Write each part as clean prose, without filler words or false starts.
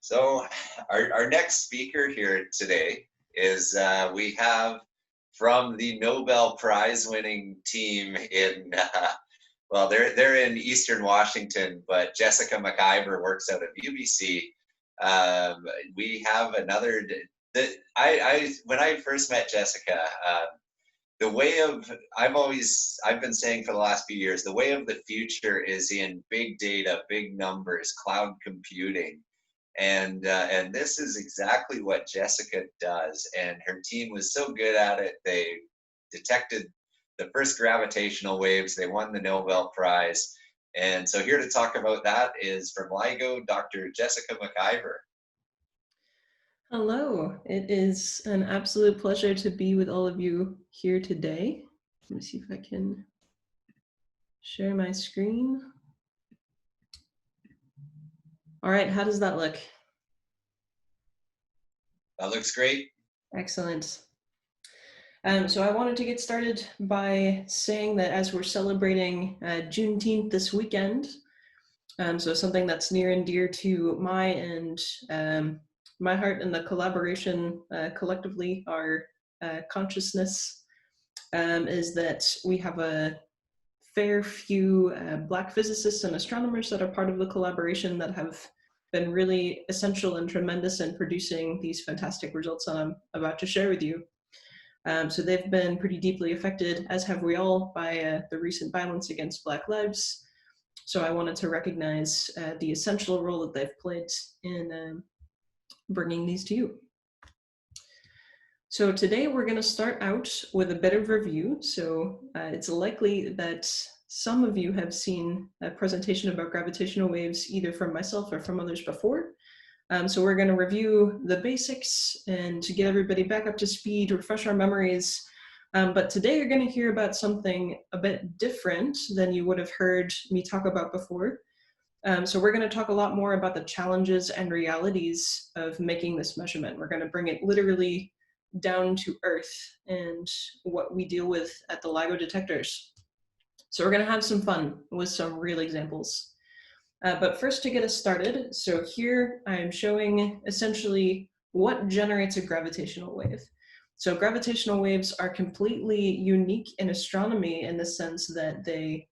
So our next speaker here today is we have from the Nobel Prize winning team in, well, they're in Eastern Washington, but Jessica McIver works out of UBC. We have another, when I first met Jessica, the way of, I've been saying for the last few years, the way of the future is in big data, big numbers, cloud computing. And this is exactly what Jessica does. And her team was so good at it. They detected the first gravitational waves. They won the Nobel Prize. And so here to talk about that is from LIGO, Dr. Jessica McIver. Hello, it is an absolute pleasure to be with all of you here today. Let me see if I can share my screen. All right, how does that look? That looks great. Excellent. So I wanted to get started by saying that as we're celebrating Juneteenth this weekend, so something that's near and dear to my heart and the collaboration collectively, our consciousness, is that we have a fair few Black physicists and astronomers that are part of the collaboration that have been really essential and tremendous in producing these fantastic results that I'm about to share with you. So they've been pretty deeply affected, as have we all, by the recent violence against Black lives. So I wanted to recognize the essential role that they've played in bringing these to you. So today we're going to start out with a bit of review. So it's likely that some of you have seen a presentation about gravitational waves either from myself or from others before. So we're going to review the basics and to get everybody back up to speed, refresh our memories. But today you're going to hear about something a bit different than you would have heard me talk about before. So we're going to talk a lot more about the challenges and realities of making this measurement. We're going to bring it literally down to earth and what we deal with at the LIGO detectors. So we're going to have some fun with some real examples. But first, to get us started, so here I'm showing essentially what generates a gravitational wave. So gravitational waves are completely unique in astronomy in the sense that they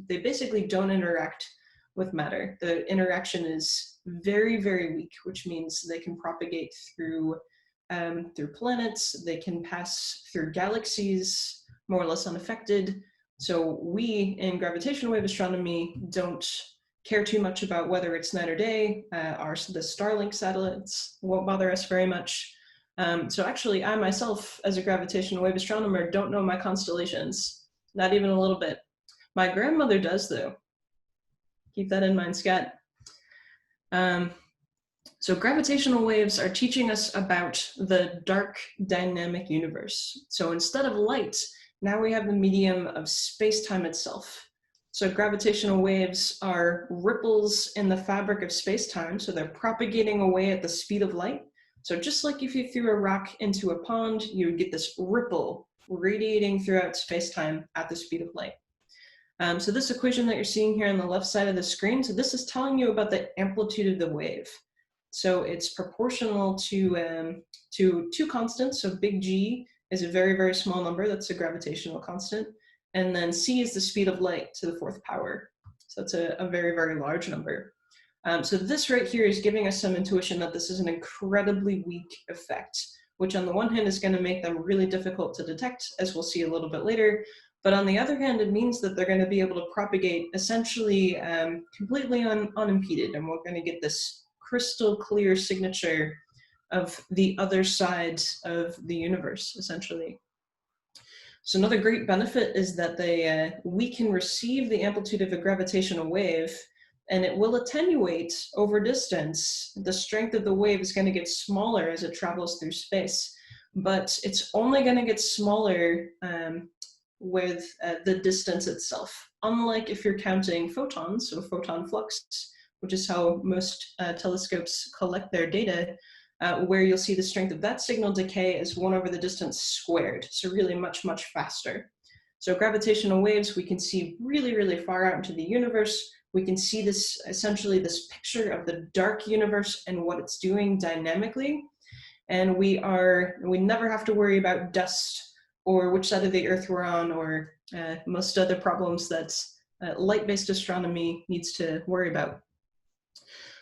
basically don't interact with matter. The interaction is very, very weak, which means they can propagate through planets, they can pass through galaxies more or less unaffected. So we in gravitational wave astronomy don't care too much about whether it's night or day. The Starlink satellites won't bother us very much. So actually, I myself, as a gravitational wave astronomer, don't know my constellations, not even a little bit. My grandmother does, though. Keep that in mind, Scott. So gravitational waves are teaching us about the dark dynamic universe. So instead of light, now we have the medium of space-time itself. So gravitational waves are ripples in the fabric of space-time, so they're propagating away at the speed of light. So just like if you threw a rock into a pond, you would get this ripple radiating throughout space-time at the speed of light. So this equation that you're seeing here on the left side of the screen, so this is telling you about the amplitude of the wave. So it's proportional to two constants. So big G is a very, very small number. That's a gravitational constant. And then C is the speed of light to the fourth power. So it's a very, very large number. So this right here is giving us some intuition that this is an incredibly weak effect, which on the one hand is going to make them really difficult to detect, as we'll see a little bit later. But on the other hand, it means that they're going to be able to propagate essentially completely unimpeded. And we're going to get this crystal clear signature of the other side of the universe, essentially. So another great benefit is that we can receive the amplitude of a gravitational wave, and it will attenuate over distance. The strength of the wave is going to get smaller as it travels through space, but it's only going to get smaller with the distance itself. Unlike if you're counting photons, so photon flux, which is how most telescopes collect their data, where you'll see the strength of that signal decay is 1 over the distance squared, so really much, much faster. So gravitational waves, we can see really, really far out into the universe. We can see this, essentially this picture of the dark universe and what it's doing dynamically. And we never have to worry about dust or which side of the Earth we're on, or most other problems that light-based astronomy needs to worry about.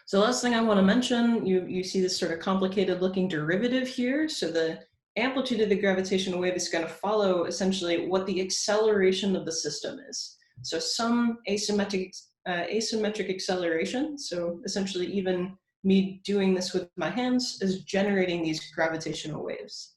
So the last thing I want to mention, you see this sort of complicated looking derivative here. So the amplitude of the gravitational wave is going to follow essentially what the acceleration of the system is. So some asymmetric acceleration, so essentially even me doing this with my hands is generating these gravitational waves.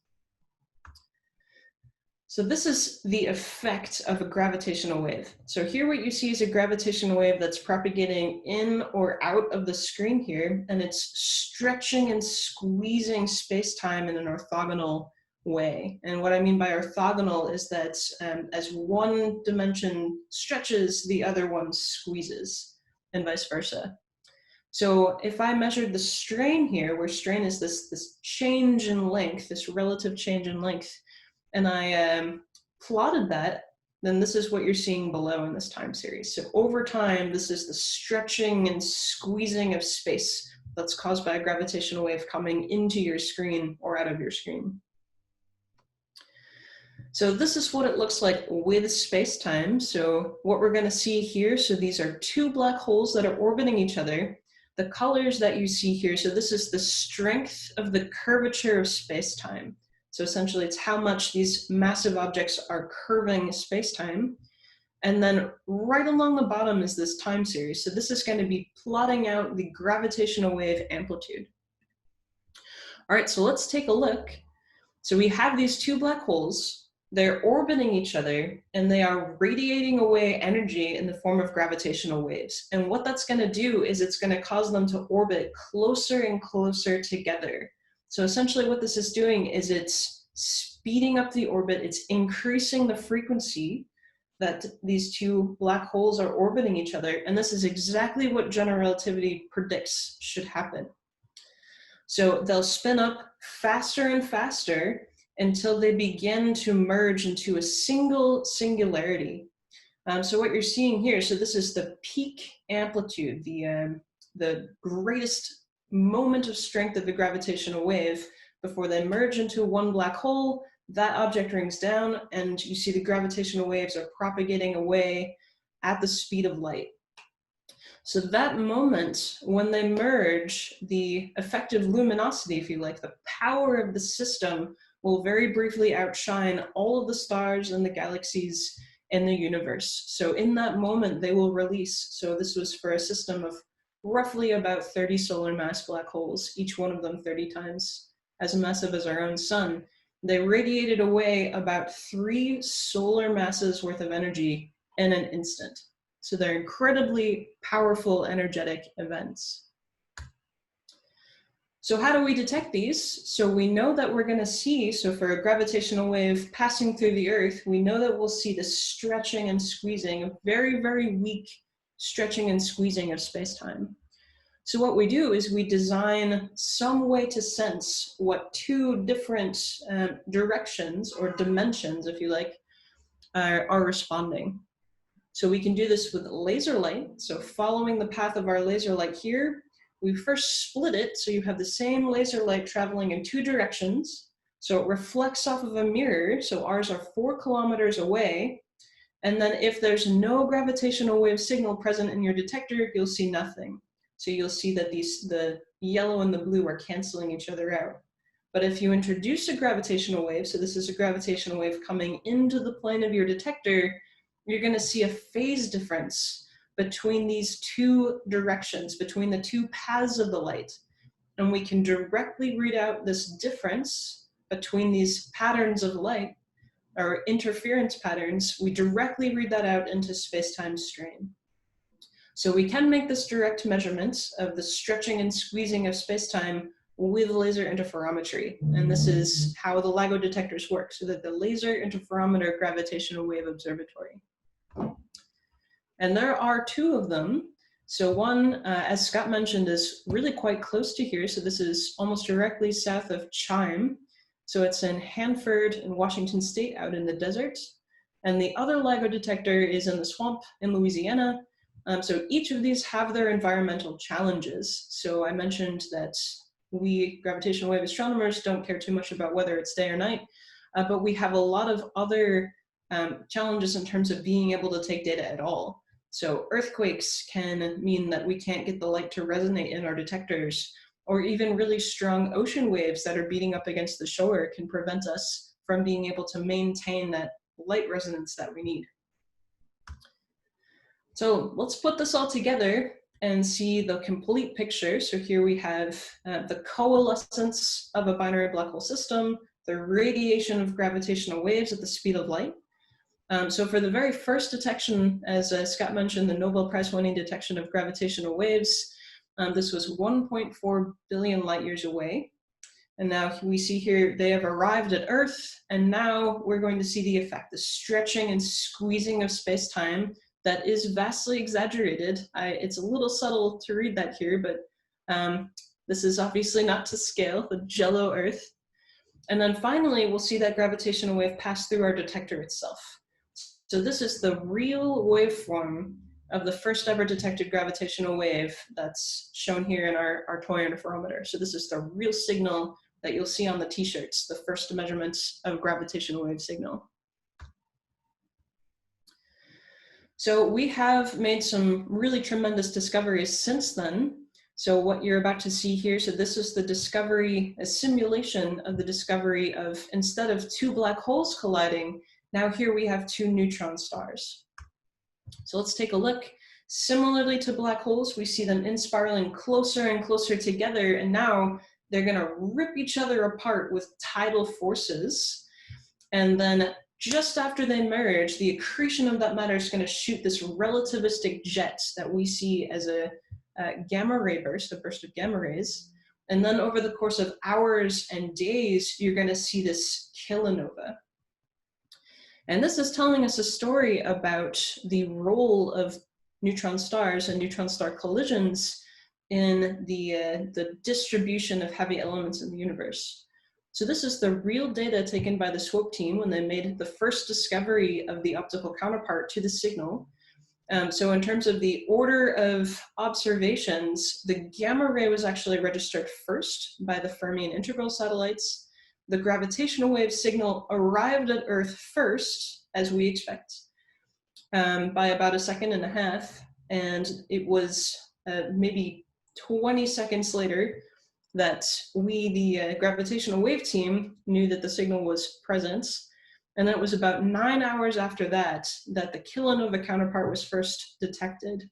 So this is the effect of a gravitational wave. So here what you see is a gravitational wave that's propagating in or out of the screen here, and it's stretching and squeezing space-time in an orthogonal way. And what I mean by orthogonal is that as one dimension stretches, the other one squeezes, and vice versa. So if I measured the strain here, where strain is this change in length, this relative change in length, and I plotted that, then this is what you're seeing below in this time series. So over time, this is the stretching and squeezing of space that's caused by a gravitational wave coming into your screen or out of your screen. So this is what it looks like with space-time. So what we're going to see here, so these are two black holes that are orbiting each other. The colors that you see here, so this is the strength of the curvature of space-time. So essentially, it's how much these massive objects are curving space-time. And then right along the bottom is this time series. So this is going to be plotting out the gravitational wave amplitude. All right, so let's take a look. So we have these two black holes. They're orbiting each other, and they are radiating away energy in the form of gravitational waves. And what that's going to do is it's going to cause them to orbit closer and closer together. So essentially what this is doing is it's speeding up the orbit, it's increasing the frequency that these two black holes are orbiting each other, and this is exactly what general relativity predicts should happen. So they'll spin up faster and faster until they begin to merge into a single singularity. So what you're seeing here, so this is the peak amplitude, the greatest moment of strength of the gravitational wave before they merge into one black hole. That object rings down, and you see the gravitational waves are propagating away at the speed of light. So that moment when they merge, the effective luminosity, if you like, the power of the system will very briefly outshine all of the stars and the galaxies in the universe. So in that moment, they will release. So this was for a system of roughly about 30 solar mass black holes, each one of them 30 times as massive as our own sun. They radiated away about 3 solar masses worth of energy in an instant. So they're incredibly powerful energetic events. So how do we detect these? So we know that we're going to see, so for a gravitational wave passing through the Earth, we know that we'll see the stretching and squeezing, a very, very weak stretching and squeezing of space-time. So what we do is we design some way to sense what 2 different directions or dimensions, if you like, are responding. So we can do this with laser light. So following the path of our laser light here, we first split it so you have the same laser light traveling in 2 directions. So it reflects off of a mirror. So ours are 4 kilometers away. And then if there's no gravitational wave signal present in your detector, you'll see nothing. So you'll see that the yellow and the blue are canceling each other out. But if you introduce a gravitational wave, so this is a gravitational wave coming into the plane of your detector, you're going to see a phase difference between these 2 directions, between the 2 paths of the light. And we can directly read out this difference between these patterns of light, or interference patterns. We directly read that out into space-time strain. So we can make this direct measurement of the stretching and squeezing of space-time with laser interferometry. And this is how the LIGO detectors work, so that the Laser Interferometer Gravitational Wave Observatory. And there are 2 of them. So one, as Scott mentioned, is really quite close to here. So this is almost directly south of Chime. So it's in Hanford in Washington State, out in the desert. and the other LIGO detector is in the swamp in Louisiana. So each of these have their environmental challenges. So I mentioned that we gravitational wave astronomers don't care too much about whether it's day or night, but we have a lot of other challenges in terms of being able to take data at all. So earthquakes can mean that we can't get the light to resonate in our detectors, or even really strong ocean waves that are beating up against the shore can prevent us from being able to maintain that light resonance that we need. So let's put this all together and see the complete picture. So here we have the coalescence of a binary black hole system, the radiation of gravitational waves at the speed of light. So for the very first detection, as Scott mentioned, the Nobel Prize winning detection of gravitational waves, this was 1.4 billion light years away. And now we see here they have arrived at Earth, and now we're going to see the effect, the stretching and squeezing of space-time that is vastly exaggerated. It's a little subtle to read that here, but this is obviously not to scale, the jello Earth. And then finally, we'll see that gravitational wave pass through our detector itself. So this is the real waveform of the first ever detected gravitational wave that's shown here in our toy interferometer. So this is the real signal that you'll see on the t-shirts, the first measurements of gravitational wave signal. So we have made some really tremendous discoveries since then. So what you're about to see here, so this is the discovery, a simulation of the discovery of, instead of two black holes colliding, now here we have two neutron stars. So let's take a look. Similarly to black holes, we see them inspiraling closer and closer together, and now they're gonna rip each other apart with tidal forces. And then just after they merge, the accretion of that matter is gonna shoot this relativistic jet that we see as a gamma ray burst, a burst of gamma rays. And then over the course of hours and days, you're gonna see this kilonova. And this is telling us a story about the role of neutron stars and neutron star collisions in the distribution of heavy elements in the universe. So this is the real data taken by the SWOPE team when they made the first discovery of the optical counterpart to the signal. So in terms of the order of observations, the gamma ray was actually registered first by the Fermi and Integral satellites. The gravitational wave signal arrived at Earth first, as we expect, by about 1.5 seconds. And it was maybe 20 seconds later that we, the gravitational wave team, knew that the signal was present. And that was about 9 hours after that, that the kilonova counterpart was first detected.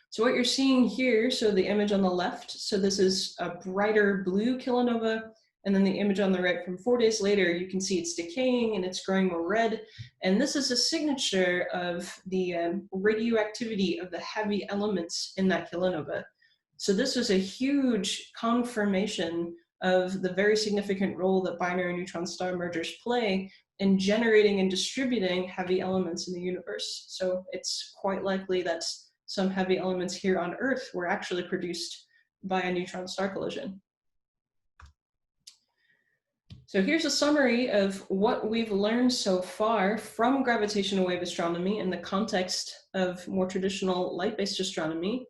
So what you're seeing here, so the image on the left, so this is a brighter blue kilonova, and then the image on the right from 4 days later, you can see it's decaying and it's growing more red. And this is a signature of the radioactivity of the heavy elements in that kilonova. So this was a huge confirmation of the very significant role that binary neutron star mergers play in generating and distributing heavy elements in the universe. So it's quite likely that some heavy elements here on Earth were actually produced by a neutron star collision. So here's a summary of what we've learned so far from gravitational wave astronomy in the context of more traditional light-based astronomy.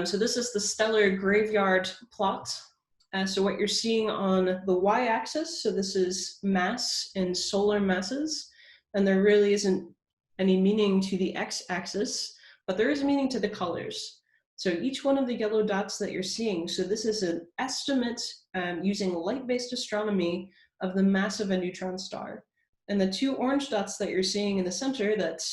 So this is the stellar graveyard plot. So what you're seeing on the y-axis, so this is mass in solar masses, and there really isn't any meaning to the x-axis, but there is meaning to the colors. So each one of the yellow dots that you're seeing, so this is an estimate using light-based astronomy of the mass of a neutron star. And the two orange dots that you're seeing in the center that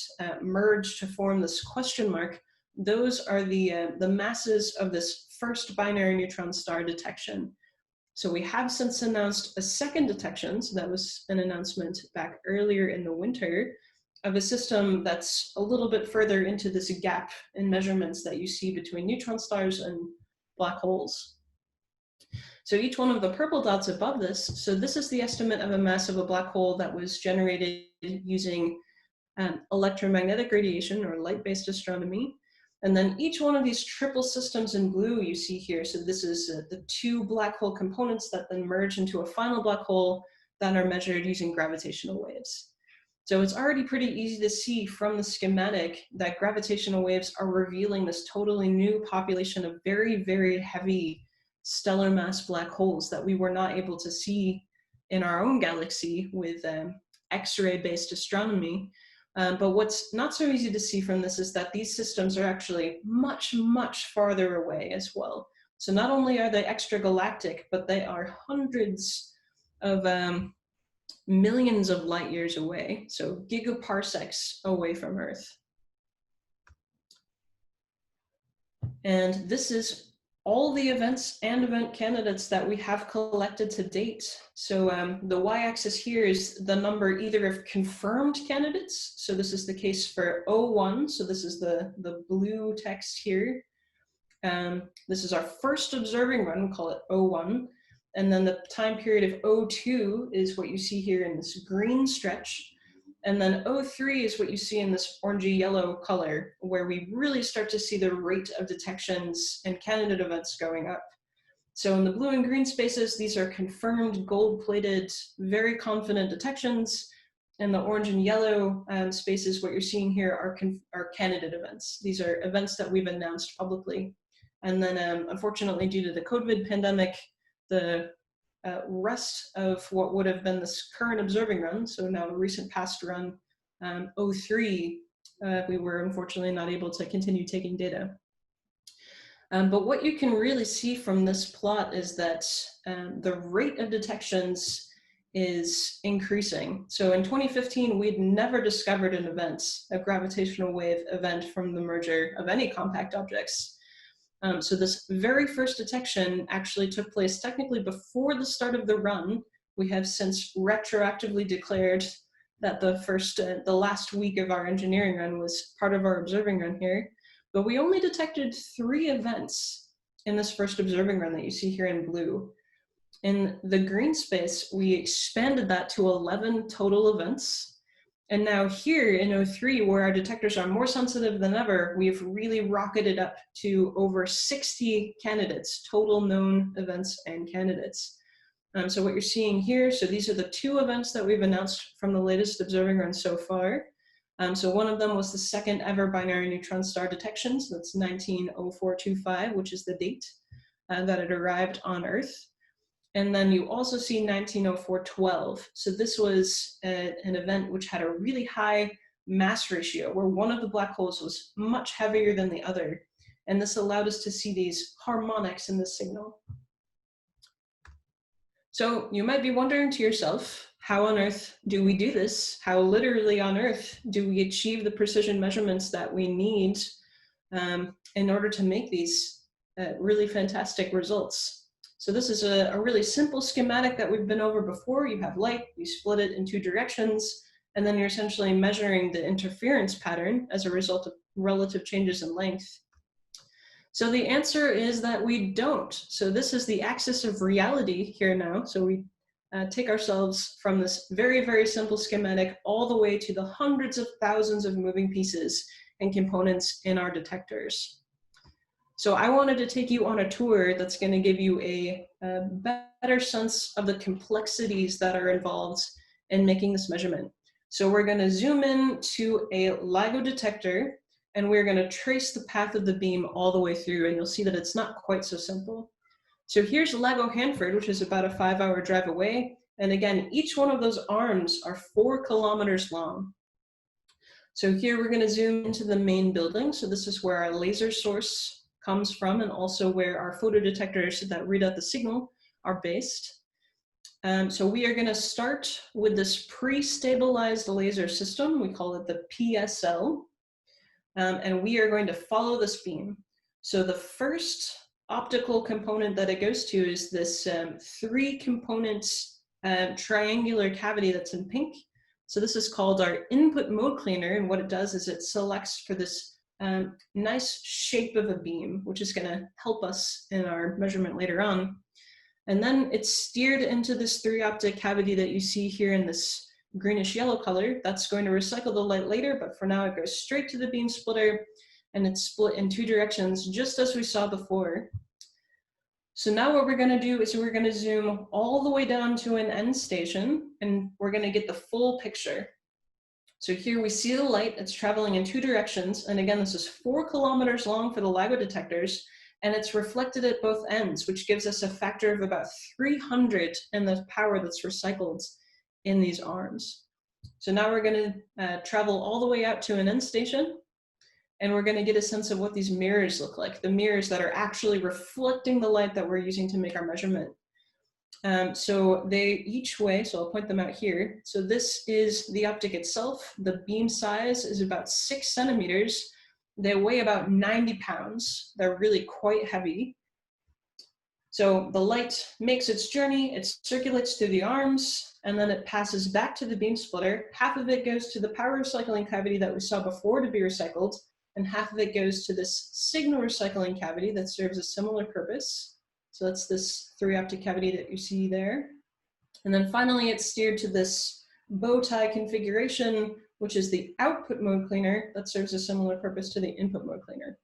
merge to form this question mark, those are the masses of this first binary neutron star detection. So we have since announced a second detection, so that was an announcement back earlier in the winter, of a system that's a little bit further into this gap in measurements that you see between neutron stars and black holes. So each one of the purple dots above this, so this is the estimate of a mass of a black hole that was generated using electromagnetic radiation or light-based astronomy. And then each one of these triple systems in blue you see here, so this is the two black hole components that then merge into a final black hole that are measured using gravitational waves. So it's already pretty easy to see from the schematic that gravitational waves are revealing this totally new population of very, very heavy stellar mass black holes that we were not able to see in our own galaxy with X-ray based astronomy. But what's not so easy to see from this is that these systems are actually much, much farther away as well. So not only are they extragalactic, but they are hundreds of millions of light years away, so gigaparsecs away from Earth. And this is all the events and event candidates that we have collected to date. So the y-axis here is the number either of confirmed candidates. So this is the case for 01. So this is the blue text here. This is our first observing run, we call it 01. And then the time period of 02 is what you see here in this green stretch. And then 03 is what you see in this orangey yellow color, where we really start to see the rate of detections and candidate events going up. So in the blue and green spaces, these are confirmed gold-plated, very confident detections. And the orange and yellow spaces, what you're seeing here are candidate events. These are events that we've announced publicly. And then unfortunately, due to the COVID pandemic, the rest of what would have been this current observing run, so now a recent past run, 03, we were unfortunately not able to continue taking data. But what you can really see from this plot is that the rate of detections is increasing. So in 2015, we'd never discovered an event, a gravitational wave event from the merger of any compact objects. So this very first detection actually took place technically before the start of the run. We have since retroactively declared that the last week of our engineering run was part of our observing run here. But we only detected 3 events in this first observing run that you see here in blue. In the green space, we expanded that to 11 total events. And now here in 03, where our detectors are more sensitive than ever, we've really rocketed up to over 60 candidates, total known events and candidates. So what you're seeing here, so these are the 2 events that we've announced from the latest observing run so far. So one of them was the second ever binary neutron star detection, so that's 190425, which is the date that it arrived on Earth. And then you also see 190412. So this was an event which had a really high mass ratio, where one of the black holes was much heavier than the other. And this allowed us to see these harmonics in the signal. So you might be wondering to yourself, how on earth do we do this? How literally on earth do we achieve the precision measurements that we need in order to make these really fantastic results? So this is a really simple schematic that we've been over before. You have light, you split it in 2 directions, and then you're essentially measuring the interference pattern as a result of relative changes in length. So the answer is that we don't. So this is the axis of reality here now. So we take ourselves from this very, very simple schematic all the way to the hundreds of thousands of moving pieces and components in our detectors. So I wanted to take you on a tour that's going to give you a better sense of the complexities that are involved in making this measurement. So we're going to zoom in to a LIGO detector, and we're going to trace the path of the beam all the way through, and you'll see that it's not quite so simple. So here's LIGO Hanford, which is about a 5-hour drive away. And again, each one of those arms are 4 kilometers long. So here we're going to zoom into the main building. So this is where our laser source comes from, and also where our photodetectors that read out the signal are based. So we are going to start with this pre-stabilized laser system. We call it the PSL. And we are going to follow this beam. So the first optical component that it goes to is this 3-component triangular cavity that's in pink. So this is called our input mode cleaner, and what it does is it selects for this nice shape of a beam, which is going to help us in our measurement later on. And then it's steered into this 3-optic cavity that you see here in this greenish yellow color. That's going to recycle the light later, but for now it goes straight to the beam splitter, and it's split in 2 directions, just as we saw before. So now what we're going to do is we're going to zoom all the way down to an end station, and we're going to get the full picture. So here we see the light, it's traveling in 2 directions. And again, this is 4 kilometers long for the LIGO detectors, and it's reflected at both ends, which gives us a factor of about 300 in the power that's recycled in these arms. So now we're going to travel all the way out to an end station, and we're going to get a sense of what these mirrors look like, the mirrors that are actually reflecting the light that we're using to make our measurement. So they each weigh, so I'll point them out here. So this is the optic itself. The beam size is about 6 centimeters. They weigh about 90 pounds. They're really quite heavy. So the light makes its journey, it circulates through the arms, and then it passes back to the beam splitter. Half of it goes to the power recycling cavity that we saw before to be recycled, and half of it goes to this signal recycling cavity that serves a similar purpose. So that's this 3-optic cavity that you see there. And then finally, it's steered to this bow tie configuration, which is the output mode cleaner that serves a similar purpose to the input mode cleaner.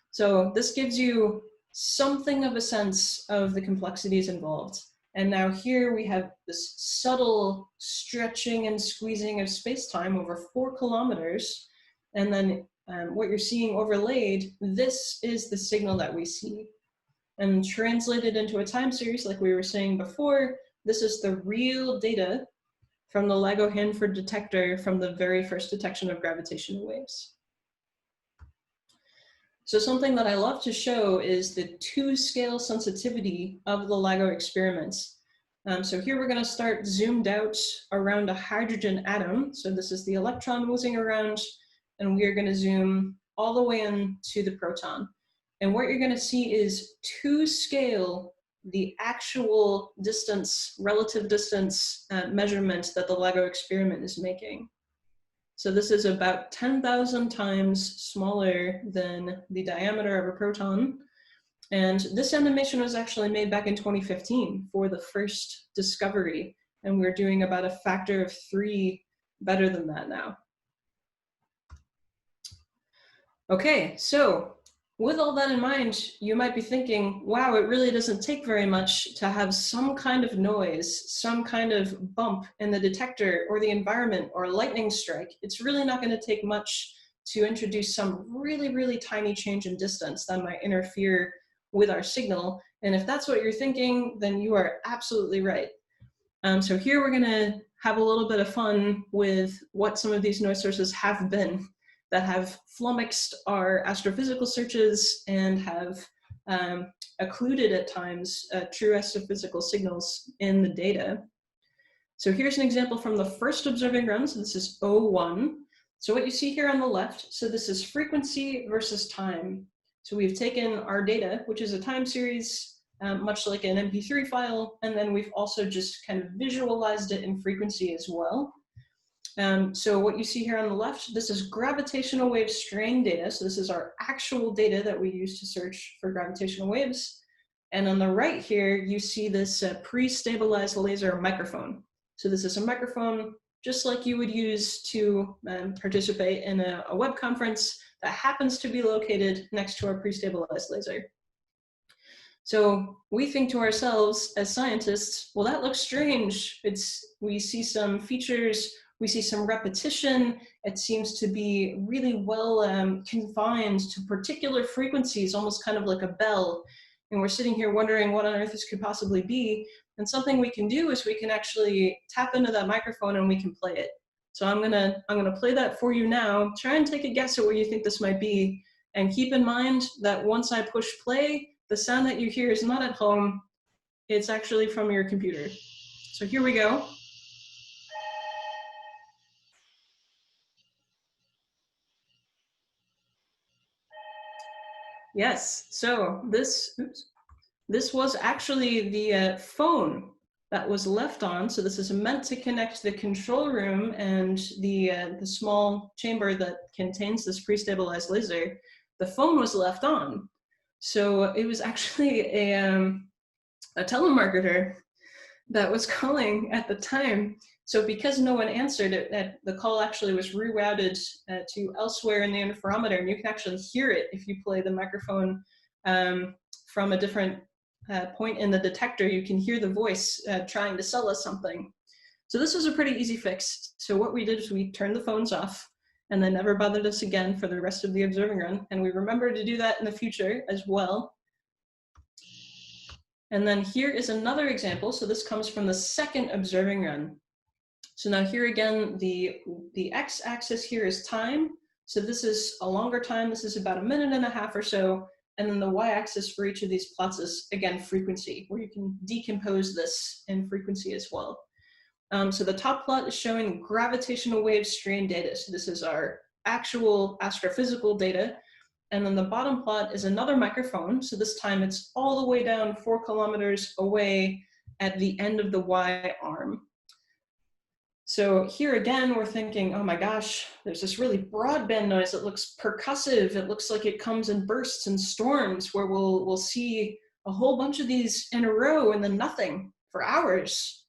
So this gives you something of a sense of the complexities involved. And now here we have this subtle stretching and squeezing of space-time over 4 kilometers. And then what you're seeing overlaid, this is the signal that we see. And translated into a time series, like we were saying before, this is the real data from the LIGO Hanford detector from the very first detection of gravitational waves. So something that I love to show is the 2-scale sensitivity of the LIGO experiments. So here we're going to start zoomed out around a hydrogen atom. So this is the electron moving around, and we are going to zoom all the way into the proton. And what you're going to see is 2-scale the actual distance, relative distance measurement that the LIGO experiment is making. So this is about 10,000 times smaller than the diameter of a proton. And this animation was actually made back in 2015 for the first discovery. And we're doing about a factor of 3 better than that now. Okay, so with all that in mind, you might be thinking, wow, it really doesn't take very much to have some kind of noise, some kind of bump in the detector or the environment or a lightning strike. It's really not going to take much to introduce some really, really tiny change in distance that might interfere with our signal. And if that's what you're thinking, then you are absolutely right. So here we're going to have a little bit of fun with what some of these noise sources have been that have flummoxed our astrophysical searches and have occluded at times true astrophysical signals in the data. So here's an example from the first observing run. So this is 01. So what you see here on the left, so this is frequency versus time. So we've taken our data, which is a time series, much like an MP3 file, and then we've also just kind of visualized it in frequency as well. So what you see here on the left, this is gravitational wave strain data. So this is our actual data that we use to search for gravitational waves. And on the right here, you see this pre-stabilized laser microphone. So this is a microphone just like you would use to participate in a web conference that happens to be located next to our pre-stabilized laser. So we think to ourselves as scientists, well, that looks strange. We see some features, we see some repetition. It seems to be really well confined to particular frequencies, almost kind of like a bell. And we're sitting here wondering what on earth this could possibly be. And something we can do is we can actually tap into that microphone and we can play it. So I'm gonna play that for you now. Try and take a guess at what you think this might be. And keep in mind that once I push play, the sound that you hear is not at home. It's actually from your computer. So here we go. Yes, so this was actually the phone that was left on. So this is meant to connect the control room and the small chamber that contains this pre-stabilized laser. The phone was left on. So it was actually a telemarketer that was calling at the time. So because no one answered it, the call actually was rerouted to elsewhere in the interferometer, and you can actually hear it if you play the microphone from a different point in the detector. You can hear the voice trying to sell us something. So this was a pretty easy fix. So what we did is we turned the phones off and they never bothered us again for the rest of the observing run. And we remember to do that in the future as well. And then here is another example. So this comes from the second observing run. So now here again, the x-axis here is time. So this is a longer time. This is about 1.5 minutes or so. And then the y-axis for each of these plots is, again, frequency, where you can decompose this in frequency as well. So the top plot is showing gravitational wave strain data. So this is our actual astrophysical data. And then the bottom plot is another microphone. So this time it's all the way down 4 kilometers away at the end of the Y arm. So here again, we're thinking, oh my gosh, there's this really broadband noise that looks percussive. It looks like it comes in bursts and storms where we'll see a whole bunch of these in a row and then nothing for hours.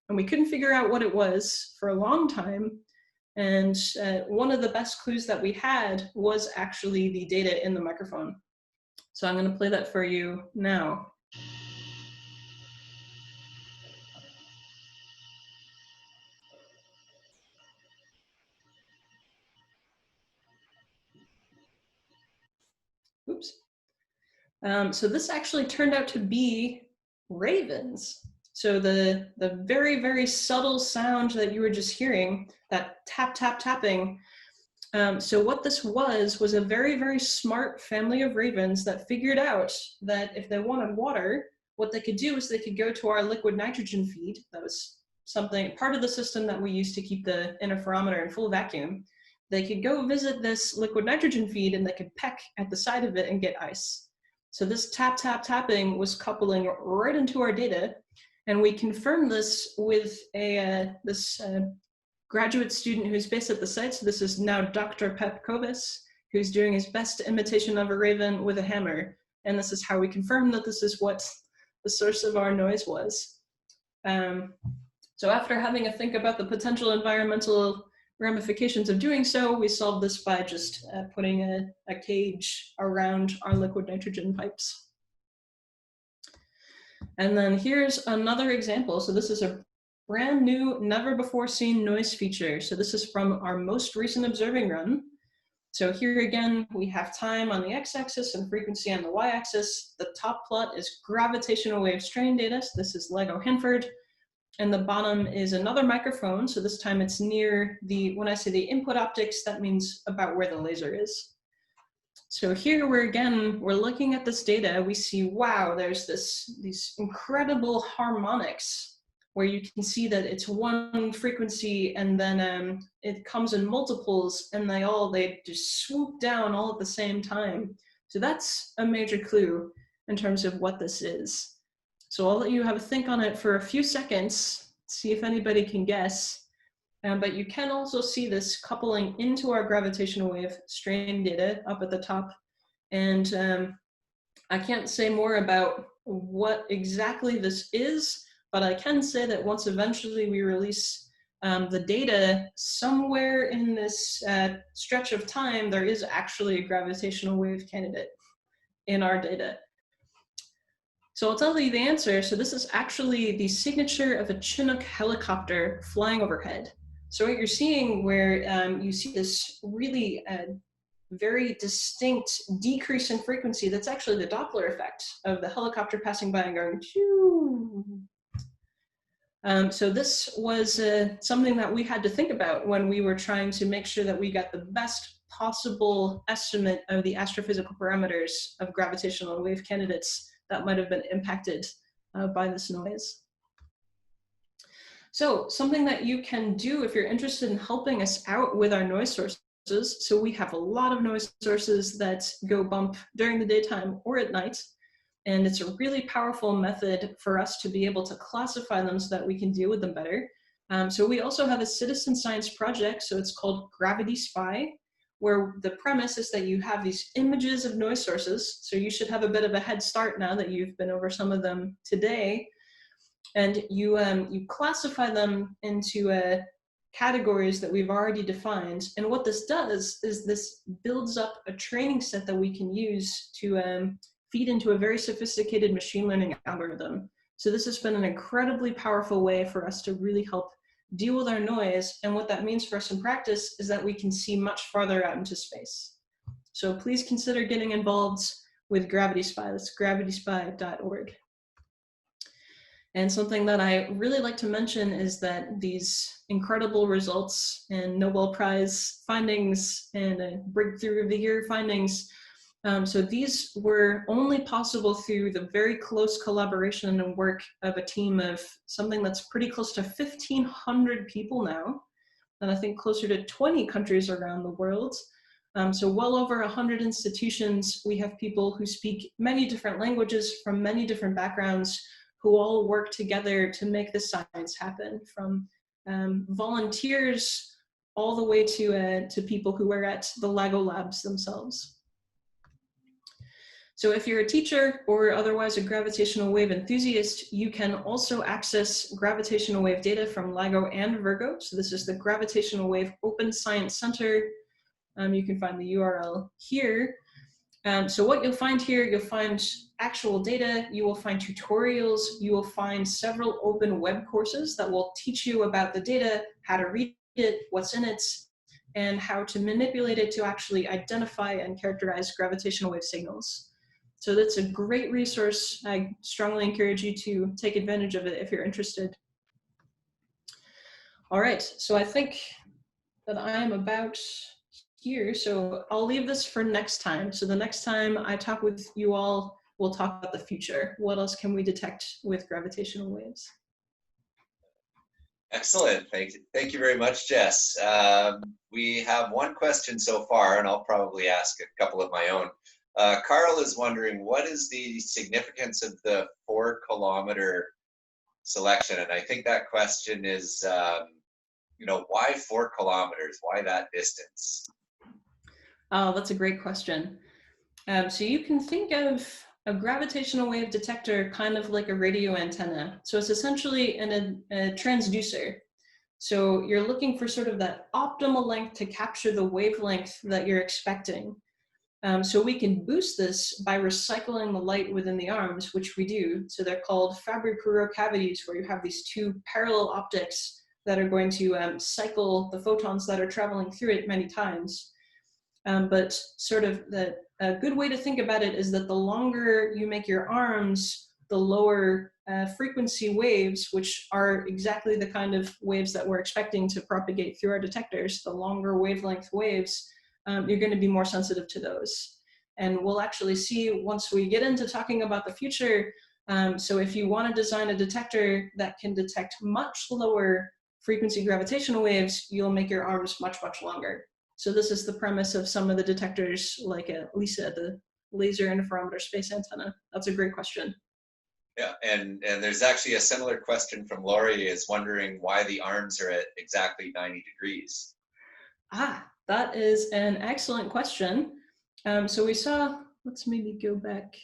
And we couldn't figure out what it was for a long time. And one of the best clues that we had was actually the data in the microphone. So I'm going to play that for you now. Oops. So this actually turned out to be ravens. So the very, very subtle sound that you were just hearing, that tap, tap, tapping. So what this was a very, very smart family of ravens that figured out that if they wanted water, what they could do is they could go to our liquid nitrogen feed. That was something, part of the system that we used to keep the interferometer in full vacuum. They could go visit this liquid nitrogen feed and they could peck at the side of it and get ice. So this tap, tap, tapping was coupling right into our data. And we confirmed this with this graduate student who's based at the site. So this is now Dr. Pepkovis, who's doing his best imitation of a raven with a hammer. And this is how we confirmed that this is what the source of our noise was. So after having a think about the potential environmental ramifications of doing so, we solved this by just putting a cage around our liquid nitrogen pipes. And then here's another example. So this is a brand new, never before seen noise feature. So this is from our most recent observing run. So here again, we have time on the x-axis and frequency on the y-axis. The top plot is gravitational wave strain data. So this is LIGO Hanford. And the bottom is another microphone. So this time it's near the, when I say the input optics, that means about where the laser is. So here we're looking at this data. We see, wow, there's these incredible harmonics where you can see that it's one frequency and then it comes in multiples and they just swoop down all at the same time. So that's a major clue in terms of what this is. So I'll let you have a think on it for a few seconds, see if anybody can guess. But you can also see this coupling into our gravitational wave strain data up at the top. And I can't say more about what exactly this is, but I can say that once eventually we release the data, somewhere in this stretch of time, there is actually a gravitational wave candidate in our data. So I'll tell you the answer. So this is actually the signature of a Chinook helicopter flying overhead. So what you're seeing where you see this really very distinct decrease in frequency, that's actually the Doppler effect of the helicopter passing by and going, choo. So this was something that we had to think about when we were trying to make sure that we got the best possible estimate of the astrophysical parameters of gravitational wave candidates that might have been impacted by this noise. So something that you can do if you're interested in helping us out with our noise sources, so we have a lot of noise sources that go bump during the daytime or at night, and it's a really powerful method for us to be able to classify them so that we can deal with them better. So we also have a citizen science project, so it's called Gravity Spy, where the premise is that you have these images of noise sources. So you should have a bit of a head start now that you've been over some of them today. And you classify them into categories that we've already defined. And what this does is this builds up a training set that we can use to feed into a very sophisticated machine learning algorithm. So this has been an incredibly powerful way for us to really help deal with our noise. And what that means for us in practice is that we can see much farther out into space. So please consider getting involved with Gravity Spy. That's gravityspy.org. And something that I really like to mention is that these incredible results and Nobel Prize findings and Breakthrough of the Year findings, so these were only possible through the very close collaboration and work of a team of something that's pretty close to 1,500 people now, and I think closer to 20 countries around the world. So well over 100 institutions. We have people who speak many different languages from many different backgrounds, who all work together to make the science happen, from volunteers all the way to people who are at the LIGO labs themselves. So if you're a teacher or otherwise a gravitational wave enthusiast, you can also access gravitational wave data from LIGO and Virgo. So this is the Gravitational Wave Open Science Center. You can find the URL here. So what you'll find here, you'll find actual data, you will find tutorials, you will find several open web courses that will teach you about the data, how to read it, what's in it, and how to manipulate it to actually identify and characterize gravitational wave signals. So that's a great resource. I strongly encourage you to take advantage of it if you're interested. All right, so I think that I am about here, so I'll leave this for next time. So the next time I talk with you all, we'll talk about the future. What else can we detect with gravitational waves? Excellent. Thank you very much, Jess. We have one question so far, and I'll probably ask a couple of my own. Carl is wondering, what is the significance of the 4-kilometer selection? And I think that question is, why 4 kilometers? Why that distance? Oh, that's a great question. So you can think of a gravitational wave detector kind of like a radio antenna. So it's essentially a transducer. So you're looking for sort of that optimal length to capture the wavelength that you're expecting. So we can boost this by recycling the light within the arms, which we do. So they're called Fabry-Perot cavities, where you have these two parallel optics that are going to cycle the photons that are traveling through it many times. But sort of a good way to think about it is that the longer you make your arms, the lower frequency waves, which are exactly the kind of waves that we're expecting to propagate through our detectors, the longer wavelength waves, you're going to be more sensitive to those. And we'll actually see once we get into talking about the future. So if you want to design a detector that can detect much lower frequency gravitational waves, you'll make your arms much, much longer. So this is the premise of some of the detectors, like LISA, the Laser Interferometer Space Antenna. That's a great question. Yeah, and there's actually a similar question from Laurie, is wondering why the arms are at exactly 90 degrees. That is an excellent question. So we saw, let's maybe go back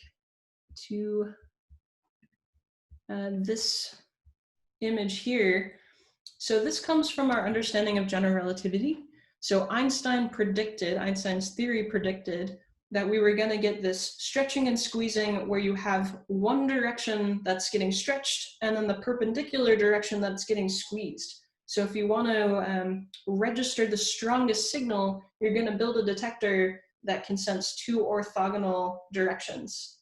to this image here. So this comes from our understanding of general relativity. So Einstein's theory predicted that we were going to get this stretching and squeezing where you have one direction that's getting stretched and then the perpendicular direction that's getting squeezed. So if you want to register the strongest signal, you're going to build a detector that can sense two orthogonal directions.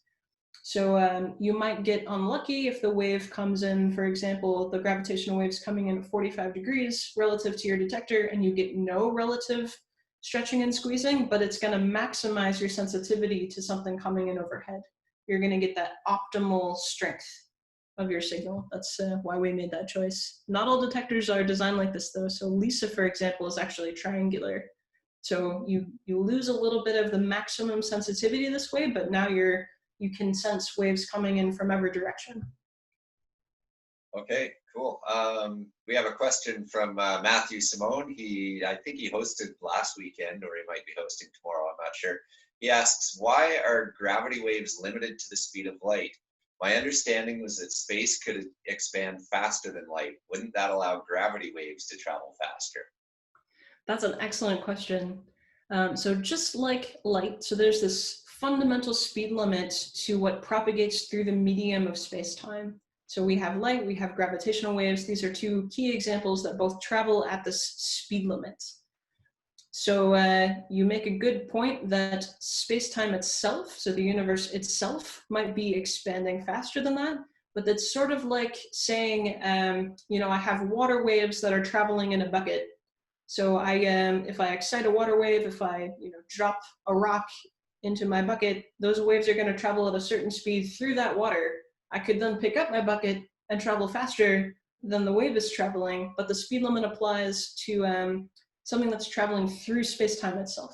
So you might get unlucky if the wave comes in, for example, the gravitational wave's coming in at 45 degrees relative to your detector, and you get no relative stretching and squeezing, but it's going to maximize your sensitivity to something coming in overhead. You're going to get that optimal strength of your signal. That's why we made that choice. Not all detectors are designed like this, though. So LISA, for example, is actually triangular. So you lose a little bit of the maximum sensitivity this way, but now you can sense waves coming in from every direction. Okay, cool. We have a question from Matthew Simone. I think he hosted last weekend, or he might be hosting tomorrow, I'm not sure. He asks, why are gravity waves limited to the speed of light? My understanding was that space could expand faster than light. Wouldn't that allow gravity waves to travel faster? That's an excellent question. So just like light, so there's this fundamental speed limit to what propagates through the medium of space-time. So we have light, we have gravitational waves. These are two key examples that both travel at this speed limit. So you make a good point that space-time itself, so the universe itself, might be expanding faster than that. But that's sort of like saying, you know, I have water waves that are traveling in a bucket. So if I excite a water wave, if I drop a rock into my bucket, those waves are going to travel at a certain speed through that water. I could then pick up my bucket and travel faster than the wave is traveling, but the speed limit applies to something that's traveling through space-time itself.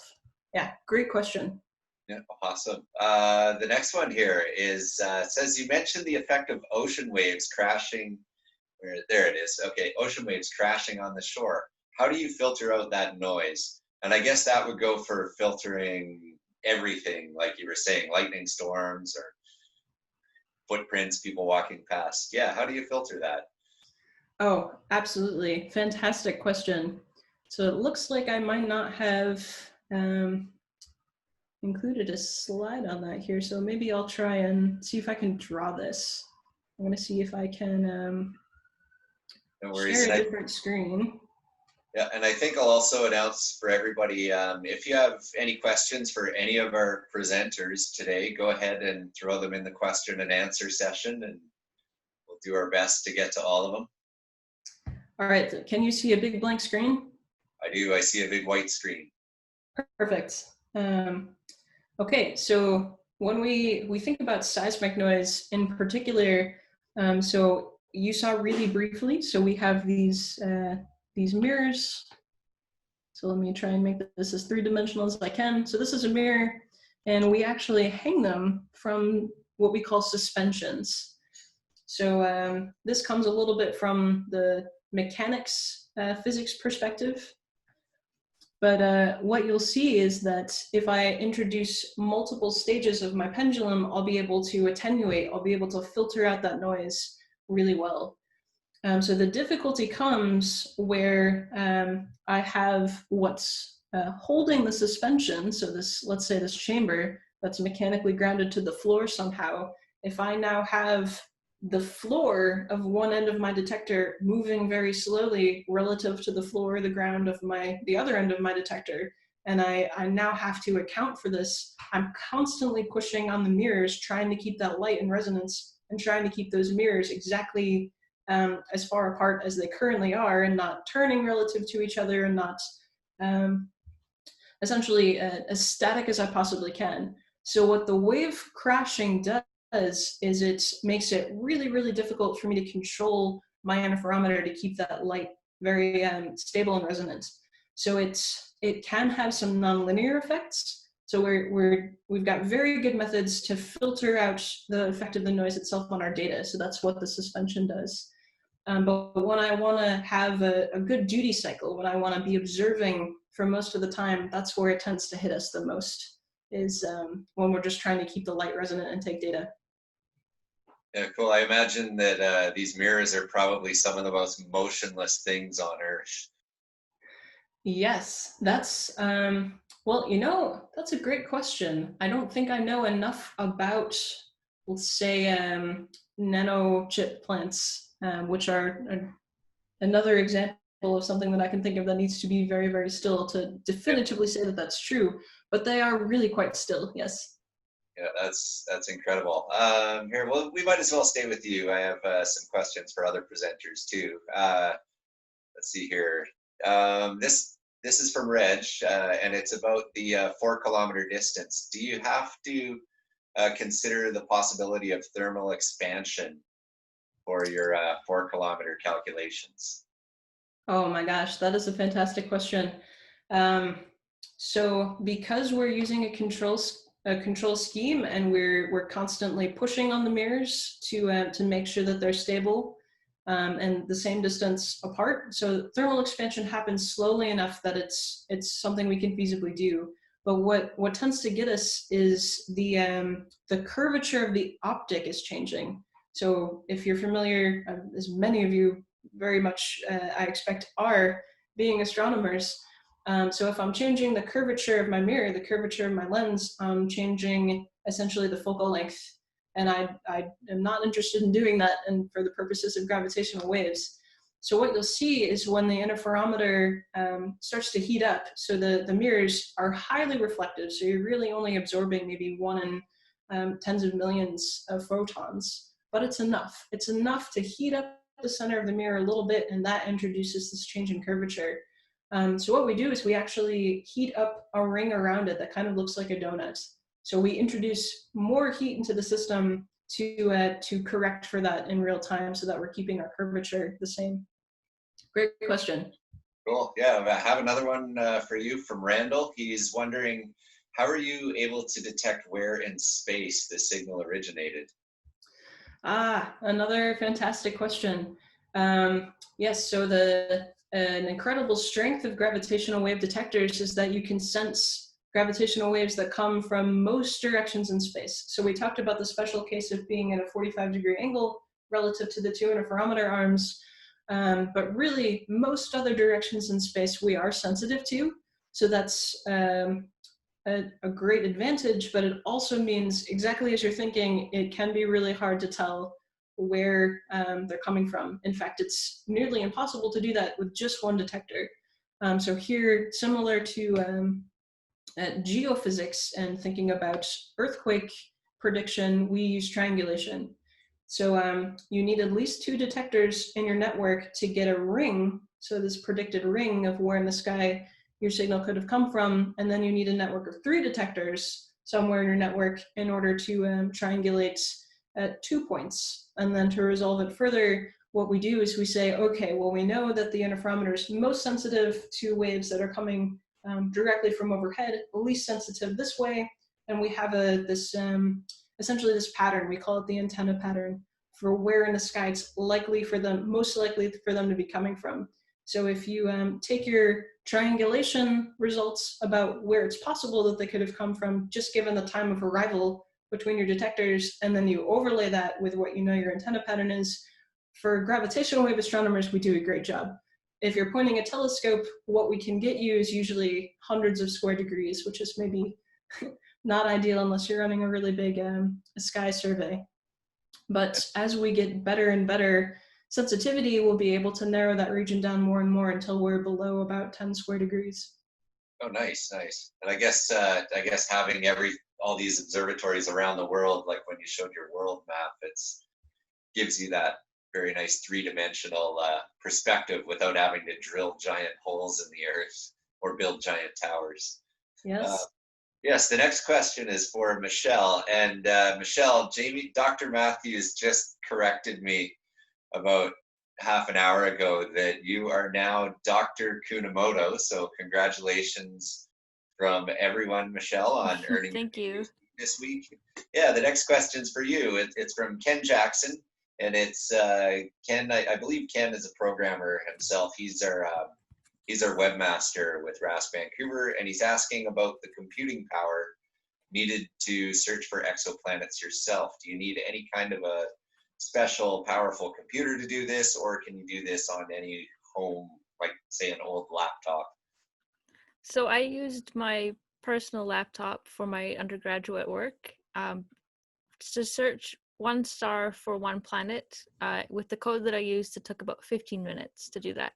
Yeah, great question. Yeah, awesome. The next one here is says you mentioned the effect of ocean waves crashing. There it is. Okay, ocean waves crashing on the shore. How do you filter out that noise? And I guess that would go for filtering everything, like you were saying, lightning storms or footprints, people walking past. Yeah, how do you filter that? Oh, absolutely. Fantastic question. So it looks like I might not have included a slide on that here. So maybe I'll try and see if I can draw this. I'm going to see if I can No worries. share a different screen. Yeah, and I think I'll also announce for everybody, if you have any questions for any of our presenters today, go ahead and throw them in the question and answer session, and we'll do our best to get to all of them. All right, can you see a big blank screen? I do, I see a big white screen. Perfect. Okay, so when we think about seismic noise in particular, so you saw really briefly, so we have these mirrors. So let me try and make this as three-dimensional as I can. So this is a mirror, and we actually hang them from what we call suspensions. So this comes a little bit from the mechanics physics perspective. But what you'll see is that if I introduce multiple stages of my pendulum, I'll be able to attenuate, I'll be able to filter out that noise really well. So the difficulty comes where I have what's holding the suspension, so this, let's say this chamber that's mechanically grounded to the floor somehow. If I now have the floor of one end of my detector moving very slowly relative to the floor or the ground of the other end of my detector, and I now have to account for this, I'm constantly pushing on the mirrors, trying to keep that light in resonance and trying to keep those mirrors exactly as far apart as they currently are and not turning relative to each other and not essentially as static as I possibly can. So what the wave crashing does is it makes it really, really difficult for me to control my interferometer to keep that light very stable and resonant. So it can have some nonlinear effects. So we've got very good methods to filter out the effect of the noise itself on our data. So that's what the suspension does. But when I want to have a good duty cycle, when I want to be observing for most of the time, that's where it tends to hit us the most, is when we're just trying to keep the light resonant and take data. Yeah, cool. I imagine that these mirrors are probably some of the most motionless things on Earth. Yes, that's, well, that's a great question. I don't think I know enough about, let's say, nano chip plants, which are another example of something that I can think of that needs to be very, very still to definitively say that that's true, but they are really quite still, yes. Yeah, that's incredible. Here, well, we might as well stay with you. I have some questions for other presenters too. Let's see here. This is from Reg, and it's about the 4 kilometer distance. Do you have to consider the possibility of thermal expansion for your 4 kilometer calculations? Oh my gosh, that is a fantastic question. So because we're using a control scheme and we're constantly pushing on the mirrors to make sure that they're stable and the same distance apart. So thermal expansion happens slowly enough that it's something we can feasibly do. But what tends to get us is the curvature of the optic is changing. So if you're familiar, as many of you very much I expect are, being astronomers. So if I'm changing the curvature of my mirror, the curvature of my lens, I'm changing essentially the focal length. And I am not interested in doing that and for the purposes of gravitational waves. So what you'll see is when the interferometer starts to heat up, so the mirrors are highly reflective, so you're really only absorbing maybe 1 in tens of millions of photons, but it's enough. It's enough to heat up the center of the mirror a little bit, and that introduces this change in curvature. So what we do is we actually heat up a ring around it that kind of looks like a donut. So we introduce more heat into the system to correct for that in real time so that we're keeping our curvature the same. Great question. Cool. Yeah, I have another one for you from Randall. He's wondering, how are you able to detect where in space the signal originated? Another fantastic question. Yes, so an incredible strength of gravitational wave detectors is that you can sense gravitational waves that come from most directions in space. So we talked about the special case of being at a 45-degree angle relative to the two interferometer arms, but really most other directions in space we are sensitive to. So that's a great advantage, but it also means, exactly as you're thinking, it can be really hard to tell where they're coming from. In fact, it's nearly impossible to do that with just one detector. So here, similar to geophysics and thinking about earthquake prediction, we use triangulation. So you need at least 2 detectors in your network to get a ring, so this predicted ring of where in the sky your signal could have come from, and then you need a network of 3 detectors somewhere in your network in order to triangulate at 2 points. And then to resolve it further, what we do is we say, okay, well, we know that the interferometer is most sensitive to waves that are coming directly from overhead, least sensitive this way, and we have essentially this pattern. We call it the antenna pattern for where in the sky it's most likely for them to be coming from. So if you take your triangulation results about where it's possible that they could have come from, just given the time of arrival between your detectors, and then you overlay that with what you know your antenna pattern is, for gravitational wave astronomers, we do a great job. If you're pointing a telescope, what we can get you is usually hundreds of square degrees, which is maybe not ideal unless you're running a really big sky survey. But as we get better and better sensitivity, we'll be able to narrow that region down more and more until we're below about 10 square degrees. Oh, nice, nice. And I guess having all these observatories around the world, like when you showed your world map, gives you that very nice 3-dimensional perspective without having to drill giant holes in the earth or build giant towers. Yes. Yes, the next question is for Michelle. And Michelle, Dr. Matthews just corrected me about half an hour ago that you are now Dr. Kunamoto. So congratulations from everyone, Michelle, on earning Thank you this week. Yeah, the next question's for you. It's from Ken Jackson. And it's Ken. I believe Ken is a programmer himself. He's our webmaster with RASC Vancouver, and he's asking about the computing power needed to search for exoplanets yourself. Do you need any kind of a special, powerful computer to do this, or can you do this on any home, like say an old laptop? So I used my personal laptop for my undergraduate work to search 1 star for 1 planet. With the code that I used, it took about 15 minutes to do that.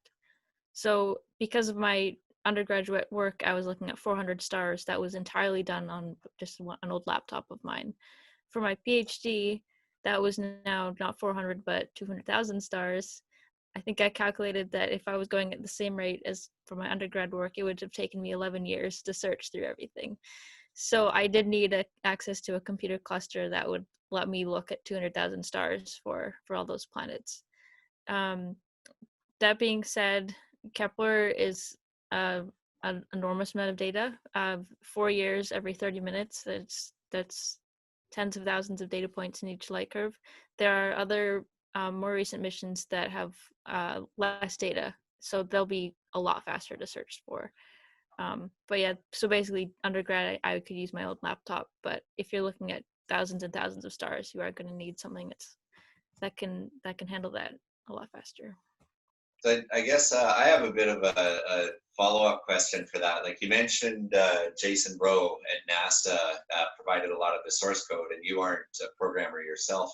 So because of my undergraduate work, I was looking at 400 stars. That was entirely done on just an old laptop of mine. For my PhD, that was now not 400, but 200,000 stars. I think I calculated that if I was going at the same rate as for my undergrad work, it would have taken me 11 years to search through everything. So I did need access to a computer cluster that would let me look at 200,000 stars for all those planets. That being said, Kepler is an enormous amount of data. 4 years every 30 minutes. That's tens of thousands of data points in each light curve. There are other more recent missions that have less data, so they'll be a lot faster to search for. But yeah, so basically undergrad, I could use my old laptop, but if you're looking at thousands and thousands of stars, you are going to need something that can handle that a lot faster. So I guess I have a bit of a follow-up question for that. Like you mentioned, Jason Rowe at NASA provided a lot of the source code, and you aren't a programmer yourself.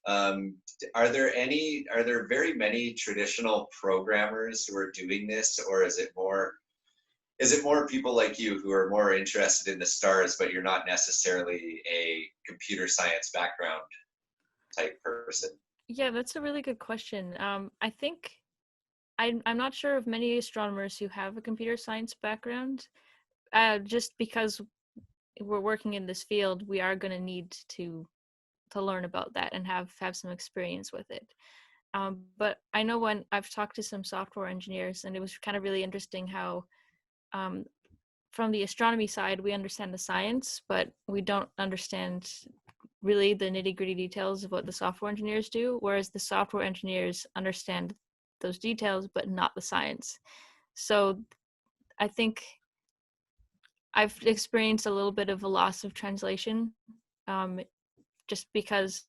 Are there very many traditional programmers who are doing this, or is it more people like you who are more interested in the stars, but you're not necessarily a computer science background type person? Yeah, that's a really good question. I think I'm not sure of many astronomers who have a computer science background. Just because we're working in this field, we are going to need to learn about that and have some experience with it. But I know when I've talked to some software engineers, and it was kind of really interesting how from the astronomy side, we understand the science, but we don't understand really the nitty-gritty details of what the software engineers do, whereas the software engineers understand those details, but not the science. So I think I've experienced a little bit of a loss of translation, just because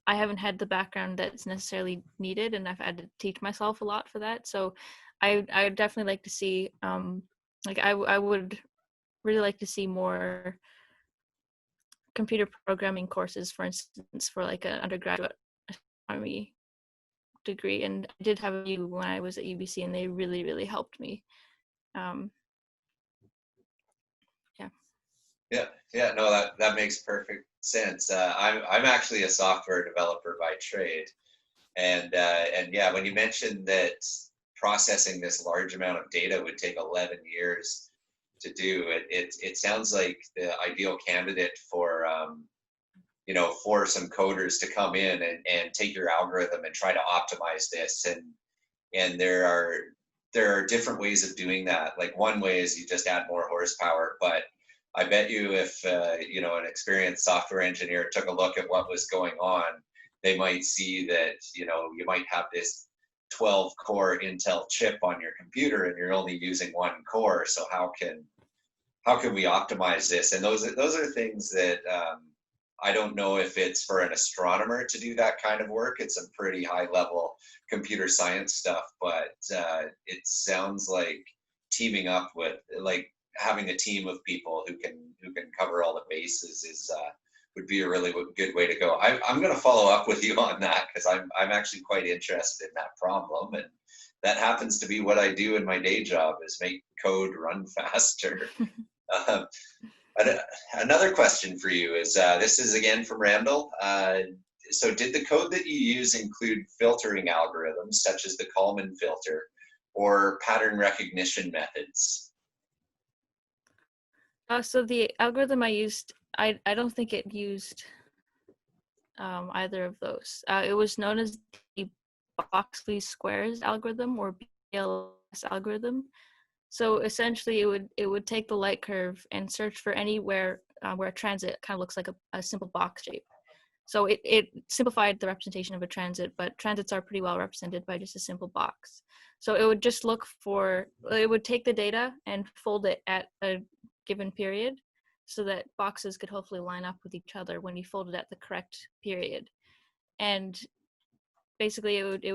I haven't had the background that's necessarily needed, and I've had to teach myself a lot for that. So I would definitely like to see, I would really like to see more computer programming courses, for instance, for like an undergraduate astronomy degree. And I did have a few when I was at UBC, and they really, really helped me. Yeah, no, that makes perfect sense. I'm actually a software developer by trade, and yeah, when you mentioned that processing this large amount of data would take 11 years to do, it sounds like the ideal candidate for for some coders to come in and take your algorithm and try to optimize this, and there are different ways of doing that. Like one way is you just add more horsepower, but I bet you if an experienced software engineer took a look at what was going on, they might see that you might have this 12 core Intel chip on your computer and you're only using one core. So how can we optimize this? And those are things that I don't know if it's for an astronomer to do that kind of work. It's some pretty high level computer science stuff, but it sounds like teaming up with, like, having a team of people who can cover all the bases would be a really good way to go. I'm going to follow up with you on that, because I'm actually quite interested in that problem, and that happens to be what I do in my day job, is make code run faster. Another question for you is, this is again from Randall. So did the code that you use include filtering algorithms such as the Kalman filter or pattern recognition methods? So the algorithm I used, I don't think it used either of those. It was known as the Boxley squares algorithm, or BLS algorithm. So essentially, it would take the light curve and search for anywhere where a transit kind of looks like a simple box shape. So it simplified the representation of a transit, but transits are pretty well represented by just a simple box. So it would just it would take the data and fold it at a given period, so that boxes could hopefully line up with each other when you fold it at the correct period. And basically it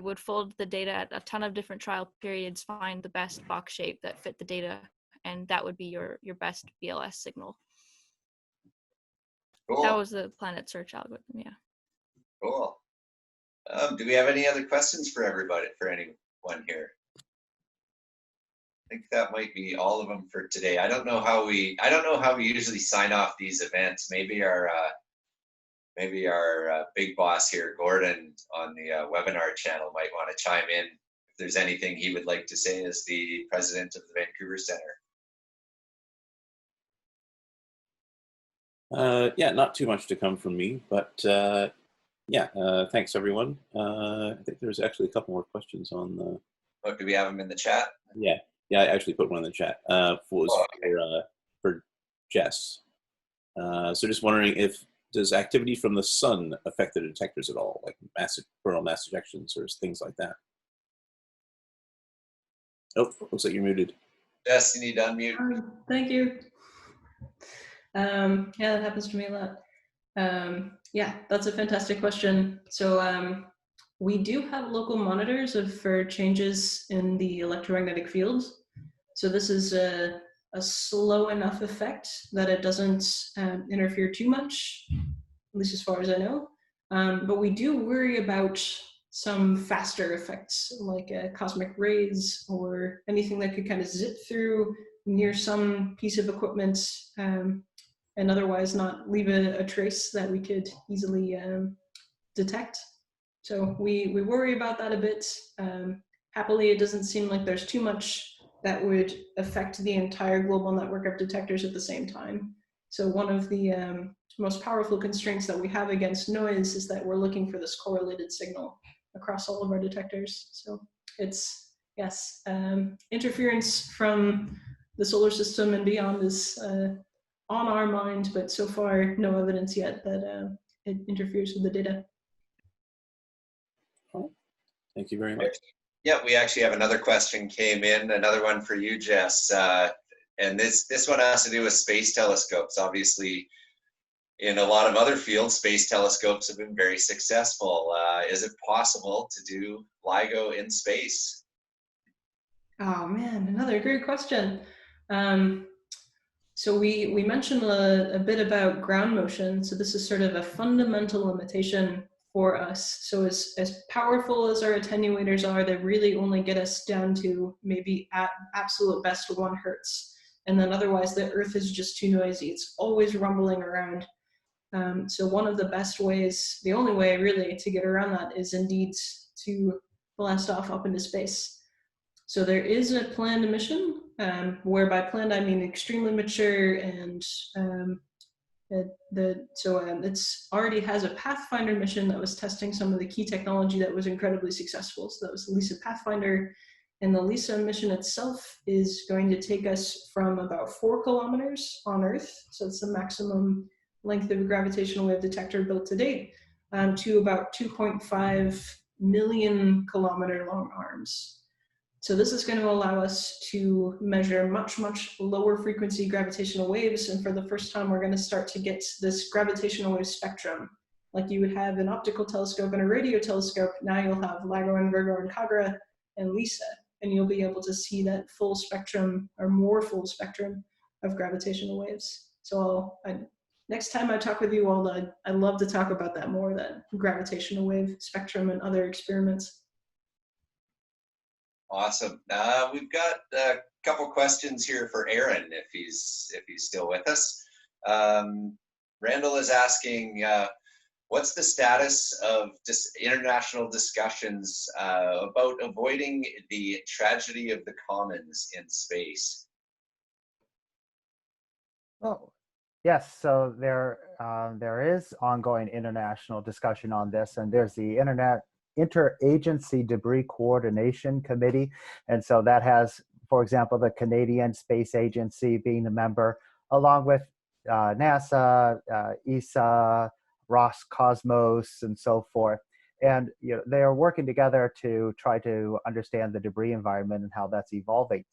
would fold the data at a ton of different trial periods, find the best box shape that fit the data, and that would be your best BLS signal. Cool. That was the planet search algorithm, yeah. Cool. Do we have any other questions for everybody, for anyone here? I think that might be all of them for today. I don't know how we usually sign off these events. Maybe our big boss here, Gordon, on the webinar channel might want to chime in if there's anything he would like to say as the president of the Vancouver Center. Yeah, not too much to come from me, but yeah, thanks everyone. I think there's actually a couple more questions on the. Oh, do we have them in the chat? Yeah, I actually put one in the chat. For Jess. So just wondering, does activity from the sun affect the detectors at all, like coronal mass ejections or things like that? Oh, looks like you're muted. Jess, you need to unmute. Thank you. Yeah, that happens to me a lot. Yeah, that's a fantastic question. So We do have local monitors for changes in the electromagnetic field. So this is a slow enough effect that it doesn't interfere too much, at least as far as I know. But we do worry about some faster effects, like cosmic rays or anything that could kind of zip through near some piece of equipment and otherwise not leave a trace that we could easily detect. So we worry about that a bit. Happily, it doesn't seem like there's too much that would affect the entire global network of detectors at the same time. So one of the most powerful constraints that we have against noise is that we're looking for this correlated signal across all of our detectors. So it's, yes, interference from the solar system and beyond is on our mind, but so far no evidence yet that it interferes with the data. Thank you very much. Yeah, we actually have another question came in, another one for you, Jess. And this one has to do with space telescopes. Obviously, in a lot of other fields, space telescopes have been very successful. Is it possible to do LIGO in space? Oh man, another great question. So we mentioned a bit about ground motion. So this is sort of a fundamental limitation for us. So as powerful as our attenuators are, they really only get us down to maybe at absolute best 1 hertz. And then otherwise the Earth is just too noisy. It's always rumbling around. So one of the best ways, the only way really to get around that is indeed to blast off up into space. So there is a planned mission, where by planned I mean extremely mature, and it's already has a Pathfinder mission that was testing some of the key technology that was incredibly successful. So that was the LISA Pathfinder, and the LISA mission itself is going to take us from about 4 kilometers on Earth, so it's the maximum length of a gravitational wave detector built to date, to about 2.5 million kilometer long arms. So this is going to allow us to measure much, much lower frequency gravitational waves. And for the first time, we're going to start to get this gravitational wave spectrum. Like you would have an optical telescope and a radio telescope. Now you'll have LIGO and Virgo and Kagra and LISA. And you'll be able to see that full spectrum or more full spectrum of gravitational waves. So next time I talk with you all, I'd love to talk about that more, that gravitational wave spectrum and other experiments. Awesome. We've got a couple questions here for Aaron, if he's still with us. Randall is asking, what's the status of international discussions about avoiding the tragedy of the commons in space? Oh, yes. So there is ongoing international discussion on this, and there's the Interagency Debris Coordination Committee, and so that has, for example, the Canadian Space Agency being a member, along with NASA, ESA, Roscosmos, and so forth. And they are working together to try to understand the debris environment and how that's evolving.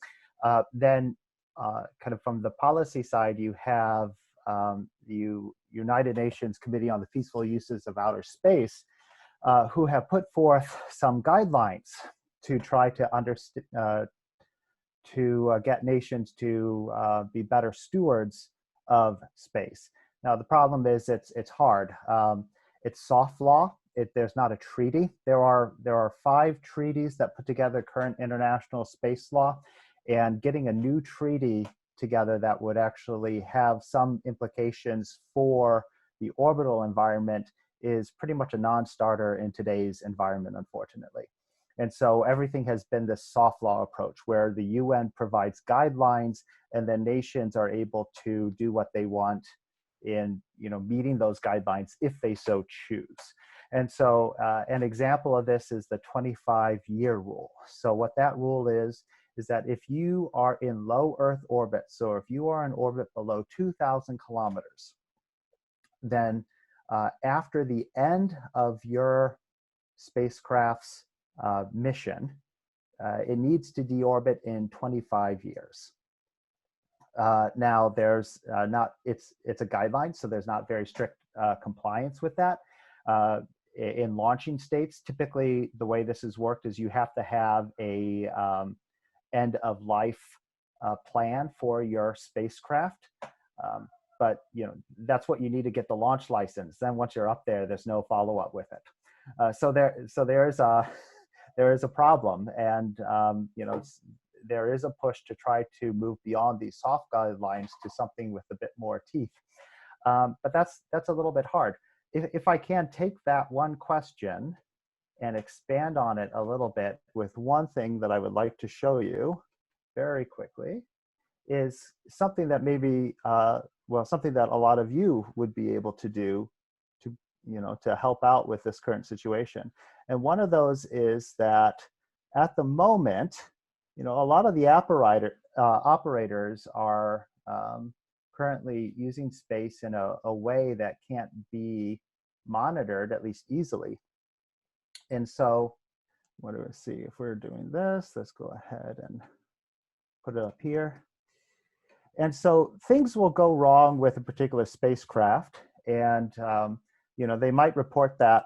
Then, kind of from the policy side, you have the United Nations Committee on the Peaceful Uses of Outer Space, who have put forth some guidelines to try to get nations to be better stewards of space. Now the problem is it's hard. It's soft law. There's not a treaty. There are 5 treaties that put together current international space law, and getting a new treaty together that would actually have some implications for the orbital environment is pretty much a non-starter in today's environment, unfortunately. And so everything has been this soft law approach where the UN provides guidelines and then nations are able to do what they want in meeting those guidelines if they so choose. And so an example of this is the 25-year rule. So what that rule is that if you are in low Earth orbit, so if you are in orbit below 2,000 kilometers, then after the end of your spacecraft's mission, it needs to deorbit in 25 years. Now there's it's a guideline, so there's not very strict compliance with that. in launching states, typically the way this has worked is you have to have a end of life plan for your spacecraft. But that's what you need to get the launch license. Then once you're up there, there's no follow up with it. So there is a problem, and there is a push to try to move beyond these soft guidelines to something with a bit more teeth. But that's a little bit hard. If I can take that one question and expand on it a little bit with one thing that I would like to show you very quickly, is something that maybe, something that a lot of you would be able to do to help out with this current situation. And one of those is that at the moment, a lot of the operators are currently using space in a way that can't be monitored, at least easily. And so, what do we see? If we're doing this, let's go ahead and put it up here. And so things will go wrong with a particular spacecraft, and they might report that.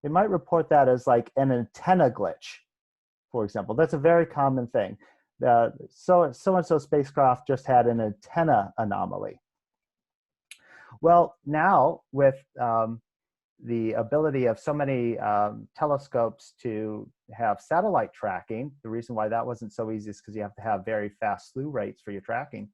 They might report that as like an antenna glitch, for example. That's a very common thing. So-and-so spacecraft just had an antenna anomaly. Well, now with the ability of so many telescopes to have satellite tracking, the reason why that wasn't so easy is because you have to have very fast slew rates for your tracking.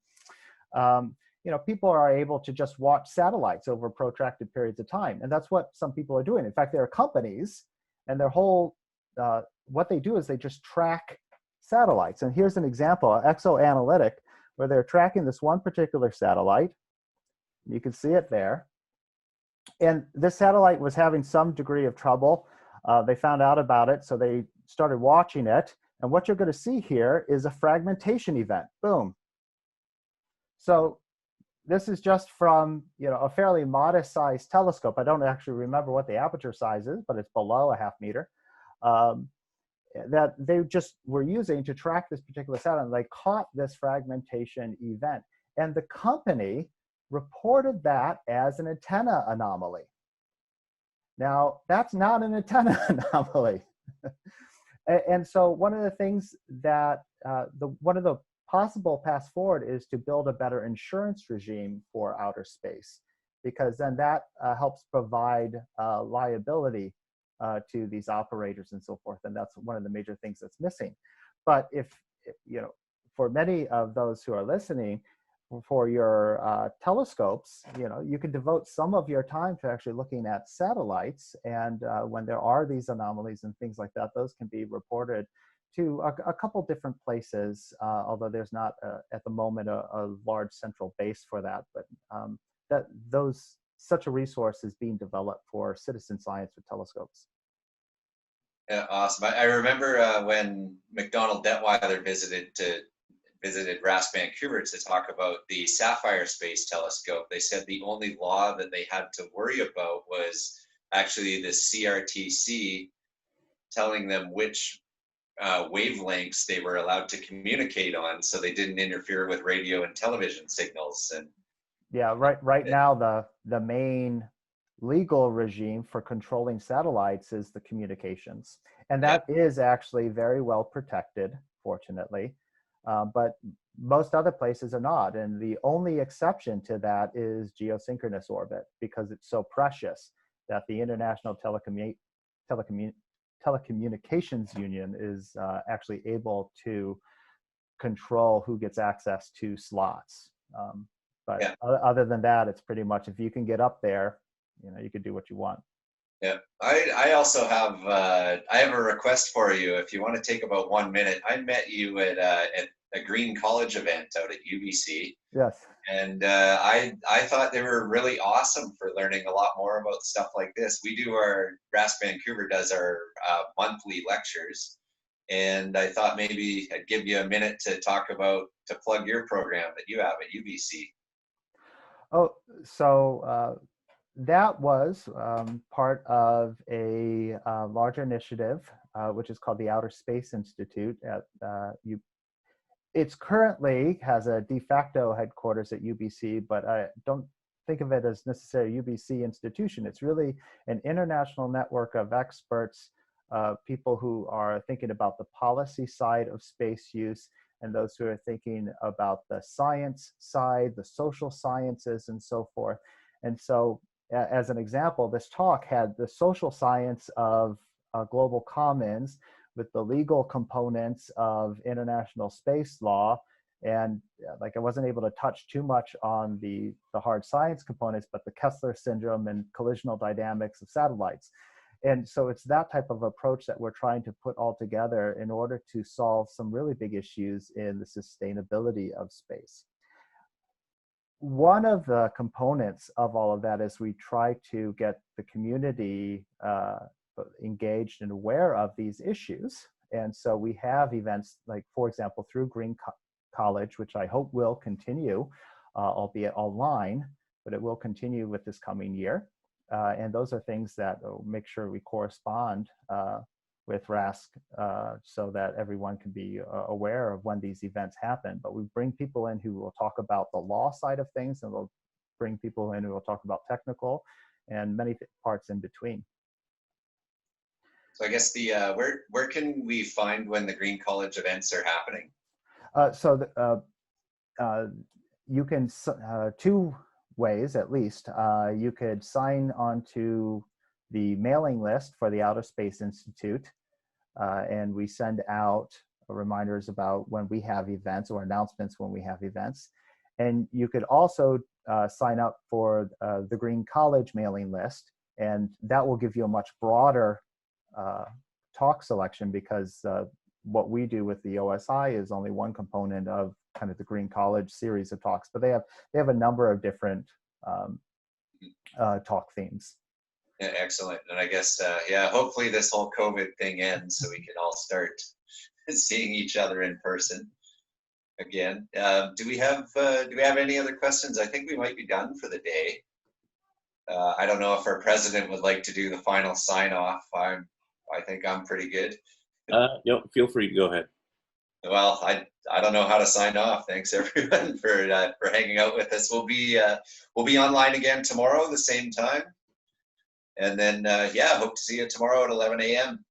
People are able to just watch satellites over protracted periods of time, and that's what some people are doing. In fact, there are companies, and their whole what they do is they just track satellites. And here's an example, ExoAnalytic, where they're tracking this one particular satellite. You can see it there. And this satellite was having some degree of trouble. They found out about it, so they started watching it. And what you're going to see here is a fragmentation event. Boom. So this is just from a fairly modest-sized telescope. I don't actually remember what the aperture size is, but it's below a 0.5 meter. That they just were using to track this particular satellite. They caught this fragmentation event, and the company reported that as an antenna anomaly. Now, that's not an antenna anomaly. And so one of the things that, one of the possible paths forward is to build a better insurance regime for outer space, because then that helps provide liability to these operators and so forth. And that's one of the major things that's missing. But if for many of those who are listening, for your telescopes, you can devote some of your time to actually looking at satellites. And when there are these anomalies and things like that, those can be reported to a couple different places, although there's not at the moment a large central base for that. But such a resource is being developed for citizen science with telescopes. Yeah, awesome. I remember when McDonald Detweiler visited RASC Vancouver to talk about the Sapphire Space Telescope. They said the only law that they had to worry about was actually the CRTC telling them which wavelengths they were allowed to communicate on, so they didn't interfere with radio and television signals. And yeah, right now the main legal regime for controlling satellites is the communications, and that is actually very well protected, fortunately. But most other places are not. And the only exception to that is geosynchronous orbit, because it's so precious that the International Telecommunications Union is actually able to control who gets access to slots. But other than that, it's pretty much, if you can get up there, you can do what you want. Yeah, I also have I have a request for you. If you want to take about 1 minute, I met you at a Green College event out at UBC. Yes. And I thought they were really awesome for learning a lot more about stuff like this. We do RASC Vancouver does our monthly lectures, and I thought maybe I'd give you a minute to plug your program that you have at UBC. Oh, so that was part of a larger initiative, which is called the Outer Space Institute at It's currently has a de facto headquarters at UBC, but I don't think of it as necessarily a UBC institution. It's really an international network of experts, people who are thinking about the policy side of space use, and those who are thinking about the science side, the social sciences, and so forth. And so, as an example, this talk had the social science of global commons with the legal components of international space law. And like I wasn't able to touch too much on the hard science components, but the Kessler syndrome and collisional dynamics of satellites. And so it's that type of approach that we're trying to put all together in order to solve some really big issues in the sustainability of space. One of the components of all of that is we try to get the community engaged and aware of these issues. And so we have events like, for example, through Green College, which I hope will continue, albeit online, but it will continue with this coming year. And those are things that will make sure we correspond with RASC so that everyone can be aware of when these events happen. But we bring people in who will talk about the law side of things, and we'll bring people in who will talk about technical and many parts in between. So I guess the where can we find when the Green College events are happening? You can, two ways at least. You could sign on to the mailing list for the Outer Space Institute, and we send out reminders about when we have events or announcements when we have events. And you could also sign up for the Green College mailing list, and that will give you a much broader talk selection, because what we do with the OSI is only one component of kind of the Green College series of talks, but they have a number of different talk themes. Yeah, excellent. And I guess, yeah, hopefully this whole COVID thing ends so we can all start seeing each other in person again. Do we have any other questions? I think we might be done for the day. I don't know if our president would like to do the final sign off. I think I'm pretty good. Feel free to go ahead. Well, I don't know how to sign off. Thanks everyone for hanging out with us. We'll be online again tomorrow the same time. And then, yeah, hope to see you tomorrow at 11 a.m.